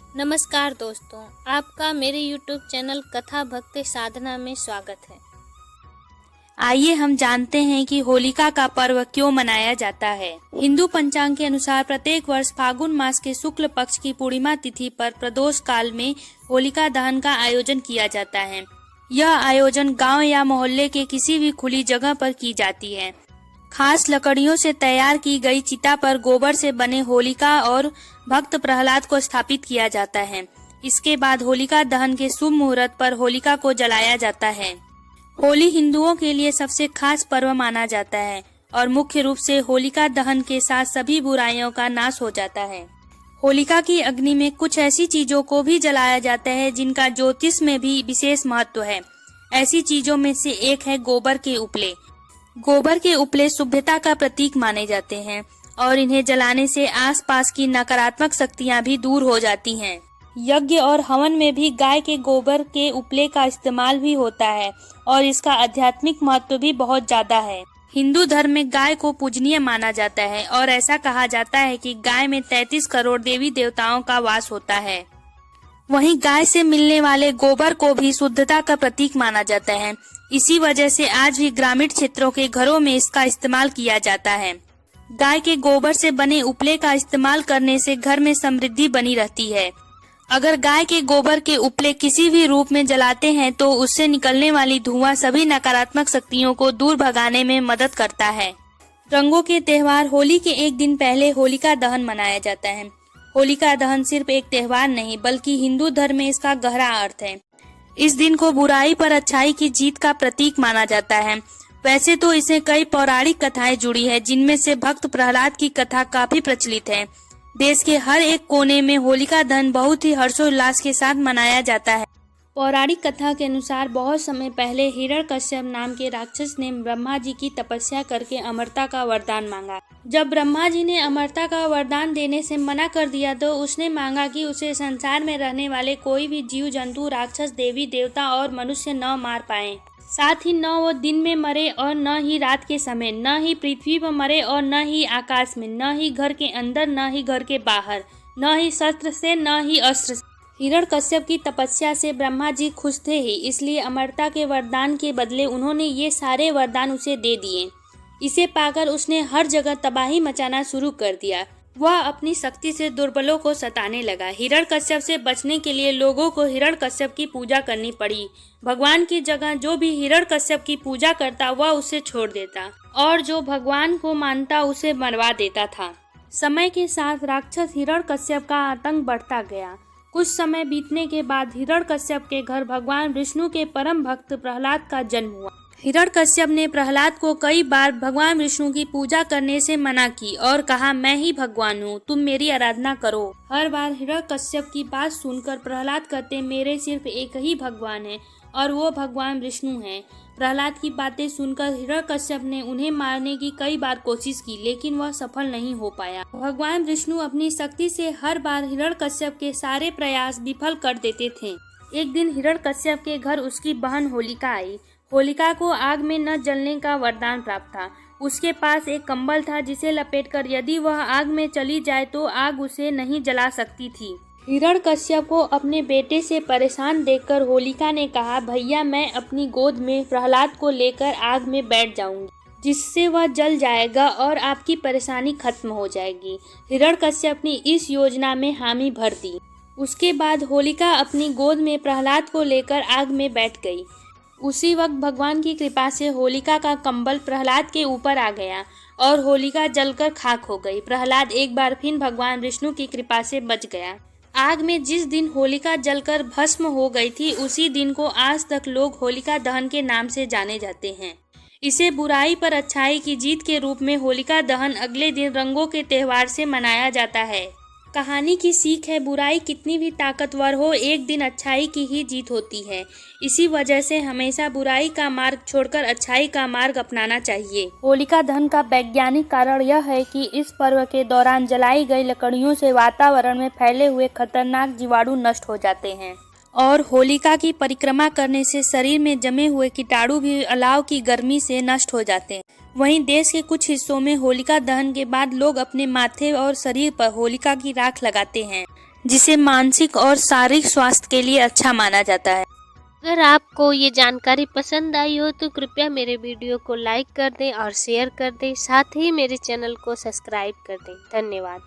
नमस्कार दोस्तों, आपका मेरे YouTube चैनल कथा भक्ति साधना में स्वागत है। आइए हम जानते हैं कि होलिका का पर्व क्यों मनाया जाता है। हिंदू पंचांग के अनुसार प्रत्येक वर्ष फागुन मास के शुक्ल पक्ष की पूर्णिमा तिथि पर प्रदोष काल में होलिका दहन का आयोजन किया जाता है। यह आयोजन गांव या मोहल्ले के किसी भी खुली जगह पर की जाती है। खास लकड़ियों से तैयार की गई चिता पर गोबर से बने होलिका और भक्त प्रहलाद को स्थापित किया जाता है। इसके बाद होलिका दहन के शुभ मुहूर्त पर होलिका को जलाया जाता है। होली हिंदुओं के लिए सबसे खास पर्व माना जाता है और मुख्य रूप से होलिका दहन के साथ सभी बुराइयों का नाश हो जाता है। होलिका की अग्नि में कुछ ऐसी चीजों को भी जलाया जाता है जिनका ज्योतिष में भी विशेष महत्व है। ऐसी चीजों में से एक है गोबर के उपले। गोबर के उपले शुभ्रता का प्रतीक माने जाते हैं और इन्हें जलाने से आसपास की नकारात्मक शक्तियां भी दूर हो जाती हैं। यज्ञ और हवन में भी गाय के गोबर के उपले का इस्तेमाल भी होता है और इसका आध्यात्मिक महत्व भी बहुत ज्यादा है। हिंदू धर्म में गाय को पूजनीय माना जाता है और ऐसा कहा जाता है कि गाय में 33 करोड़ देवी देवताओं का वास होता है। वहीं गाय से मिलने वाले गोबर को भी शुद्धता का प्रतीक माना जाता है। इसी वजह से आज भी ग्रामीण क्षेत्रों के घरों में इसका इस्तेमाल किया जाता है। गाय के गोबर से बने उपले का इस्तेमाल करने से घर में समृद्धि बनी रहती है। अगर गाय के गोबर के उपले किसी भी रूप में जलाते हैं तो उससे निकलने वाली धुआं सभी नकारात्मक शक्तियों को दूर भगाने में मदद करता है। रंगों के त्योहार होली के एक दिन पहले होलिका दहन मनाया जाता है। होलिका दहन सिर्फ एक त्योहार नहीं बल्कि हिंदू धर्म में इसका गहरा अर्थ है। इस दिन को बुराई पर अच्छाई की जीत का प्रतीक माना जाता है। वैसे तो इसे कई पौराणिक कथाएं जुड़ी है जिनमें से भक्त प्रहलाद की कथा काफी प्रचलित है। देश के हर एक कोने में होलिका दहन बहुत ही हर्षोल्लास के साथ मनाया जाता है। पौराणिक कथा के अनुसार बहुत समय पहले हिरण्यकश्यप नाम के राक्षस ने ब्रह्मा जी की तपस्या करके अमरता का वरदान मांगा। जब ब्रह्मा जी ने अमरता का वरदान देने से मना कर दिया तो उसने मांगा कि उसे संसार में रहने वाले कोई भी जीव जंतु, राक्षस, देवी देवता और मनुष्य न मार पाए। साथ ही न वो दिन में मरे और न ही रात के समय, न ही पृथ्वी पर मरे और न ही आकाश में, न ही घर के अंदर, न ही घर के बाहर, न ही शस्त्र से, न ही अस्त्र से। हिरण्यकश्यप की तपस्या से ब्रह्मा जी खुश थे ही, इसलिए अमरता के वरदान के बदले उन्होंने ये सारे वरदान उसे दे दिए। इसे पाकर उसने हर जगह तबाही मचाना शुरू कर दिया। वह अपनी शक्ति से दुर्बलों को सताने लगा। हिरण्यकश्यप से बचने के लिए लोगों को हिरण्यकश्यप की पूजा करनी पड़ी। भगवान की जगह जो भी हिरण्यकश्यप की पूजा करता वह उसे छोड़ देता और जो भगवान को मानता उसे मरवा देता था। समय के साथ राक्षस हिरण्यकश्यप का आतंक बढ़ता गया। कुछ समय बीतने के बाद हिरण्यकश्यप के घर भगवान विष्णु के परम भक्त प्रहलाद का जन्म हुआ। हिरण्यकश्यप ने प्रहलाद को कई बार भगवान विष्णु की पूजा करने से मना की और कहा, मैं ही भगवान हूँ, तुम मेरी आराधना करो। हर बार हिरण्यकश्यप की बात सुनकर प्रहलाद कहते, मेरे सिर्फ एक ही भगवान है और वो भगवान विष्णु हैं। प्रहलाद की बातें सुनकर हिरण्यकश्यप ने उन्हें मारने की कई बार कोशिश की लेकिन वह सफल नहीं हो पाया। भगवान विष्णु अपनी शक्ति से हर बार हिरण्यकश्यप के सारे प्रयास विफल कर देते थे। एक दिन हिरण्यकश्यप के घर उसकी बहन होलिका आई। होलिका को आग में न जलने का वरदान प्राप्त था। उसके पास एक कंबल था जिसे लपेटकर यदि वह आग में चली जाए तो आग उसे नहीं जला सकती थी। हिरण्यकश्यप को अपने बेटे से परेशान देखकर होलिका ने कहा, भैया मैं अपनी गोद में प्रहलाद को लेकर आग में बैठ जाऊंगी, जिससे वह जल जाएगा और आपकी परेशानी खत्म हो जाएगी। हिरण्यकश्यप ने इस योजना में हामी भर दी। उसके बाद होलिका अपनी गोद में प्रहलाद को लेकर आग में बैठ गई। उसी वक्त भगवान की कृपा से होलिका का कंबल प्रहलाद के ऊपर आ गया और होलिका जलकर खाक हो गई। प्रहलाद एक बार फिर भगवान विष्णु की कृपा से बच गया। आग में जिस दिन होलिका जलकर भस्म हो गई थी उसी दिन को आज तक लोग होलिका दहन के नाम से जाने जाते हैं। इसे बुराई पर अच्छाई की जीत के रूप में होलिका दहन अगले दिन रंगों के त्योहार से मनाया जाता है। कहानी की सीख है, बुराई कितनी भी ताकतवर हो एक दिन अच्छाई की ही जीत होती है। इसी वजह से हमेशा बुराई का मार्ग छोड़कर अच्छाई का मार्ग अपनाना चाहिए। होलिका दहन का वैज्ञानिक कारण यह है कि इस पर्व के दौरान जलाई गई लकड़ियों से वातावरण में फैले हुए खतरनाक जीवाणु नष्ट हो जाते हैं और होलिका की परिक्रमा करने से शरीर में जमे हुए कीटाणु भी अलाव की गर्मी से नष्ट हो जाते हैं। वहीं देश के कुछ हिस्सों में होलिका दहन के बाद लोग अपने माथे और शरीर पर होलिका की राख लगाते हैं। जिसे मानसिक और शारीरिक स्वास्थ्य के लिए अच्छा माना जाता है। अगर आपको ये जानकारी पसंद आई हो तो कृपया मेरे वीडियो को लाइक कर दें और शेयर कर दें, साथ ही मेरे चैनल को सब्सक्राइब कर दें। धन्यवाद।